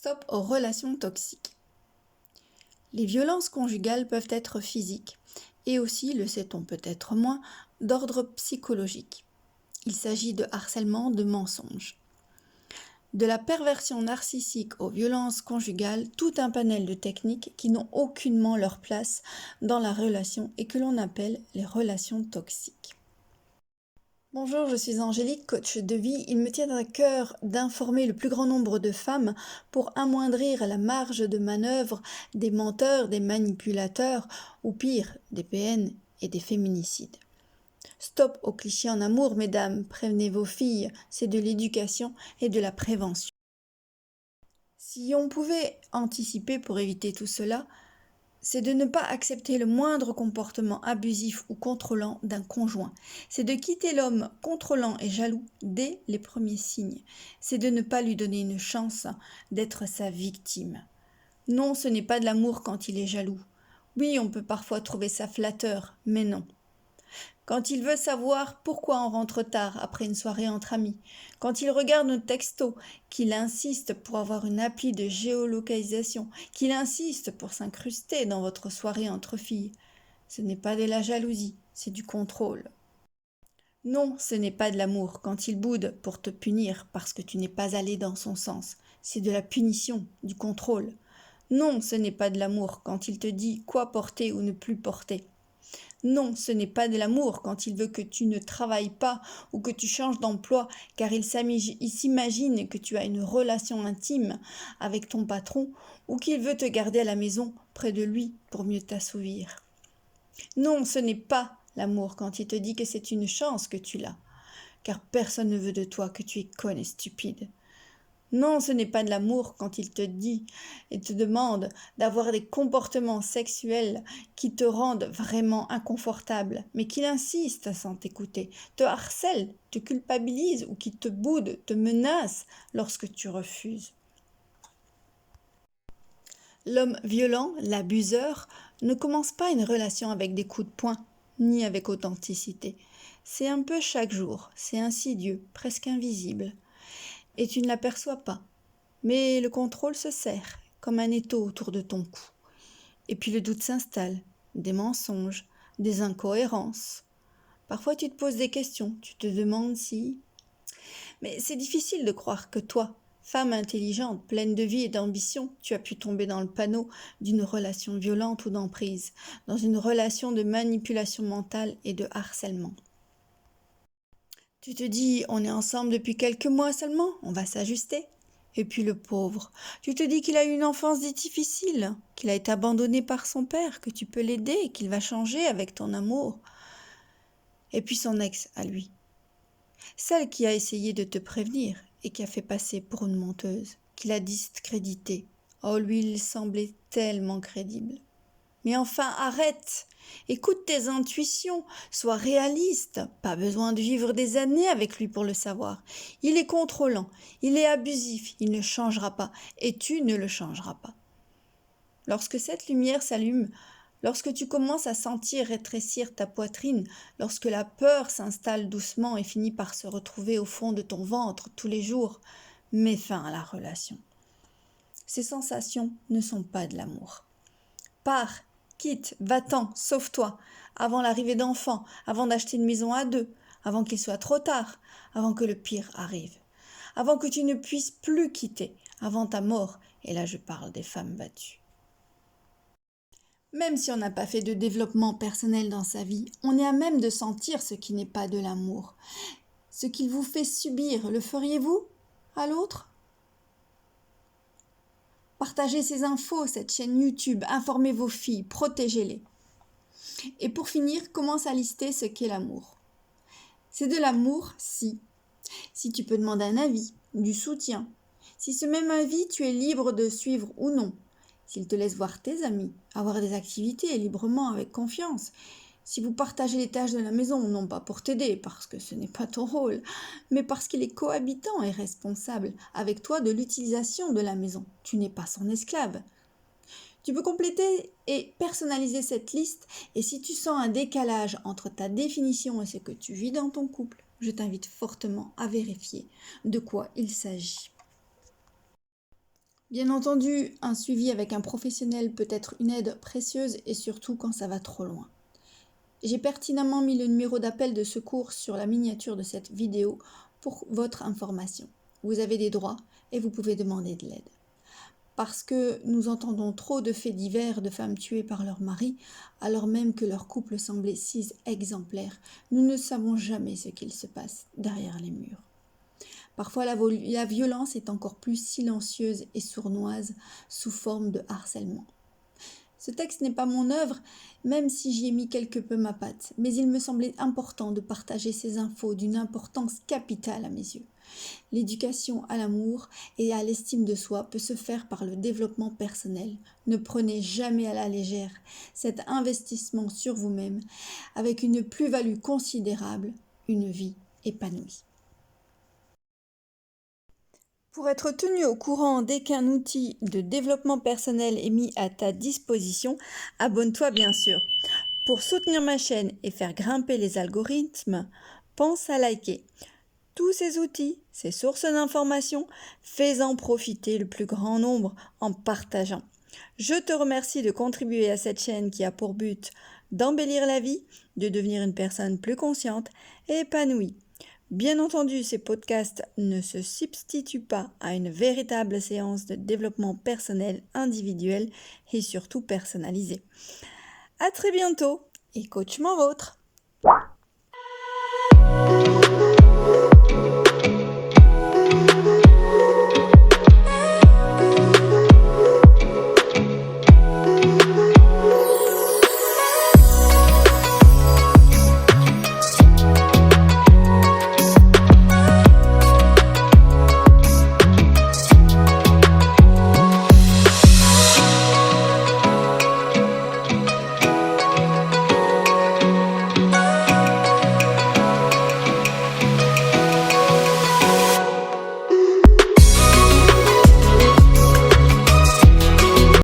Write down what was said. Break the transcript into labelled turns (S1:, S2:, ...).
S1: Stop aux relations toxiques. Les violences conjugales peuvent être physiques et aussi, le sait-on peut-être moins, d'ordre psychologique. Il s'agit de harcèlement, de mensonges. De la perversion narcissique aux violences conjugales, tout un panel de techniques qui n'ont aucunement leur place dans la relation et que l'on appelle les relations toxiques. Bonjour, je suis Angélique, coach de vie. Il me tient à cœur d'informer le plus grand nombre de femmes pour amoindrir la marge de manœuvre des menteurs, des manipulateurs ou pire, des PN et des féminicides. Stop aux clichés en amour, mesdames, prévenez vos filles, c'est de l'éducation et de la prévention. Si on pouvait anticiper pour éviter tout cela, c'est de ne pas accepter le moindre comportement abusif ou contrôlant d'un conjoint. C'est de quitter l'homme contrôlant et jaloux dès les premiers signes. C'est de ne pas lui donner une chance d'être sa victime. Non, ce n'est pas de l'amour quand il est jaloux. Oui, on peut parfois trouver ça flatteur, mais non. Quand il veut savoir pourquoi on rentre tard après une soirée entre amis, quand il regarde nos textos, qu'il insiste pour avoir une appli de géolocalisation, qu'il insiste pour s'incruster dans votre soirée entre filles, ce n'est pas de la jalousie, c'est du contrôle. Non, ce n'est pas de l'amour quand il boude pour te punir parce que tu n'es pas allé dans son sens, c'est de la punition, du contrôle. Non, ce n'est pas de l'amour quand il te dit quoi porter ou ne plus porter. Non, ce n'est pas de l'amour quand il veut que tu ne travailles pas ou que tu changes d'emploi car il s'imagine que tu as une relation intime avec ton patron ou qu'il veut te garder à la maison près de lui pour mieux t'assouvir. Non, ce n'est pas l'amour quand il te dit que c'est une chance que tu l'as car personne ne veut de toi que tu es conne et stupide. Non, ce n'est pas de l'amour quand il te dit et te demande d'avoir des comportements sexuels qui te rendent vraiment inconfortable, mais qu'il insiste sans t'écouter, te harcèle, te culpabilise ou qui te boude, te menace lorsque tu refuses. L'homme violent, l'abuseur, ne commence pas une relation avec des coups de poing, ni avec authenticité. C'est un peu chaque jour, c'est insidieux, presque invisible. Et tu ne l'aperçois pas. Mais le contrôle se serre, comme un étau autour de ton cou. Et puis le doute s'installe, des mensonges, des incohérences. Parfois tu te poses des questions, tu te demandes si... Mais c'est difficile de croire que toi, femme intelligente, pleine de vie et d'ambition, tu as pu tomber dans le panneau d'une relation violente ou d'emprise, dans une relation de manipulation mentale et de harcèlement. Tu te dis, on est ensemble depuis quelques mois seulement, on va s'ajuster. Et puis le pauvre, tu te dis qu'il a eu une enfance difficile, qu'il a été abandonné par son père, que tu peux l'aider, qu'il va changer avec ton amour. Et puis son ex à lui, celle qui a essayé de te prévenir et qui a fait passer pour une menteuse, qui l'a discrédité. Oh, lui, il semblait tellement crédible. Mais enfin, arrête, écoute tes intuitions, sois réaliste, pas besoin de vivre des années avec lui pour le savoir. Il est contrôlant, il est abusif, il ne changera pas, et tu ne le changeras pas. Lorsque cette lumière s'allume, lorsque tu commences à sentir rétrécir ta poitrine, lorsque la peur s'installe doucement et finit par se retrouver au fond de ton ventre tous les jours, mets fin à la relation. Ces sensations ne sont pas de l'amour. Pars, quitte, va-t'en, sauve-toi, avant l'arrivée d'enfants, avant d'acheter une maison à deux, avant qu'il soit trop tard, avant que le pire arrive, avant que tu ne puisses plus quitter, avant ta mort, et là je parle des femmes battues. Même si on n'a pas fait de développement personnel dans sa vie, on est à même de sentir ce qui n'est pas de l'amour. Ce qu'il vous fait subir, le feriez-vous à l'autre ? Partagez ces infos, cette chaîne YouTube, informez vos filles, protégez-les. Et pour finir, commence à lister ce qu'est l'amour. C'est de l'amour si tu peux demander un avis, du soutien, si ce même avis tu es libre de suivre ou non, s'il te laisse voir tes amis, avoir des activités librement avec confiance, si vous partagez les tâches de la maison, non pas pour t'aider, parce que ce n'est pas ton rôle, mais parce qu'il est cohabitant et responsable avec toi de l'utilisation de la maison. Tu n'es pas son esclave. Tu peux compléter et personnaliser cette liste et si tu sens un décalage entre ta définition et ce que tu vis dans ton couple, je t'invite fortement à vérifier de quoi il s'agit. Bien entendu, un suivi avec un professionnel peut être une aide précieuse et surtout quand ça va trop loin. J'ai pertinemment mis le numéro d'appel de secours sur la miniature de cette vidéo pour votre information. Vous avez des droits et vous pouvez demander de l'aide. Parce que nous entendons trop de faits divers de femmes tuées par leur mari, alors même que leur couple semblait si exemplaire, nous ne savons jamais ce qu'il se passe derrière les murs. Parfois, la violence est encore plus silencieuse et sournoise sous forme de harcèlement. Ce texte n'est pas mon œuvre, même si j'y ai mis quelque peu ma patte, mais il me semblait important de partager ces infos d'une importance capitale à mes yeux. L'éducation à l'amour et à l'estime de soi peut se faire par le développement personnel. Ne prenez jamais à la légère cet investissement sur vous-même avec une plus-value considérable, une vie épanouie. Pour être tenu au courant dès qu'un outil de développement personnel est mis à ta disposition, abonne-toi bien sûr. Pour soutenir ma chaîne et faire grimper les algorithmes, pense à liker. Tous ces outils, ces sources d'informations, fais-en profiter le plus grand nombre en partageant. Je te remercie de contribuer à cette chaîne qui a pour but d'embellir la vie, de devenir une personne plus consciente et épanouie. Bien entendu, ces podcasts ne se substituent pas à une véritable séance de développement personnel individuel et surtout personnalisé. À très bientôt et coachement vôtre!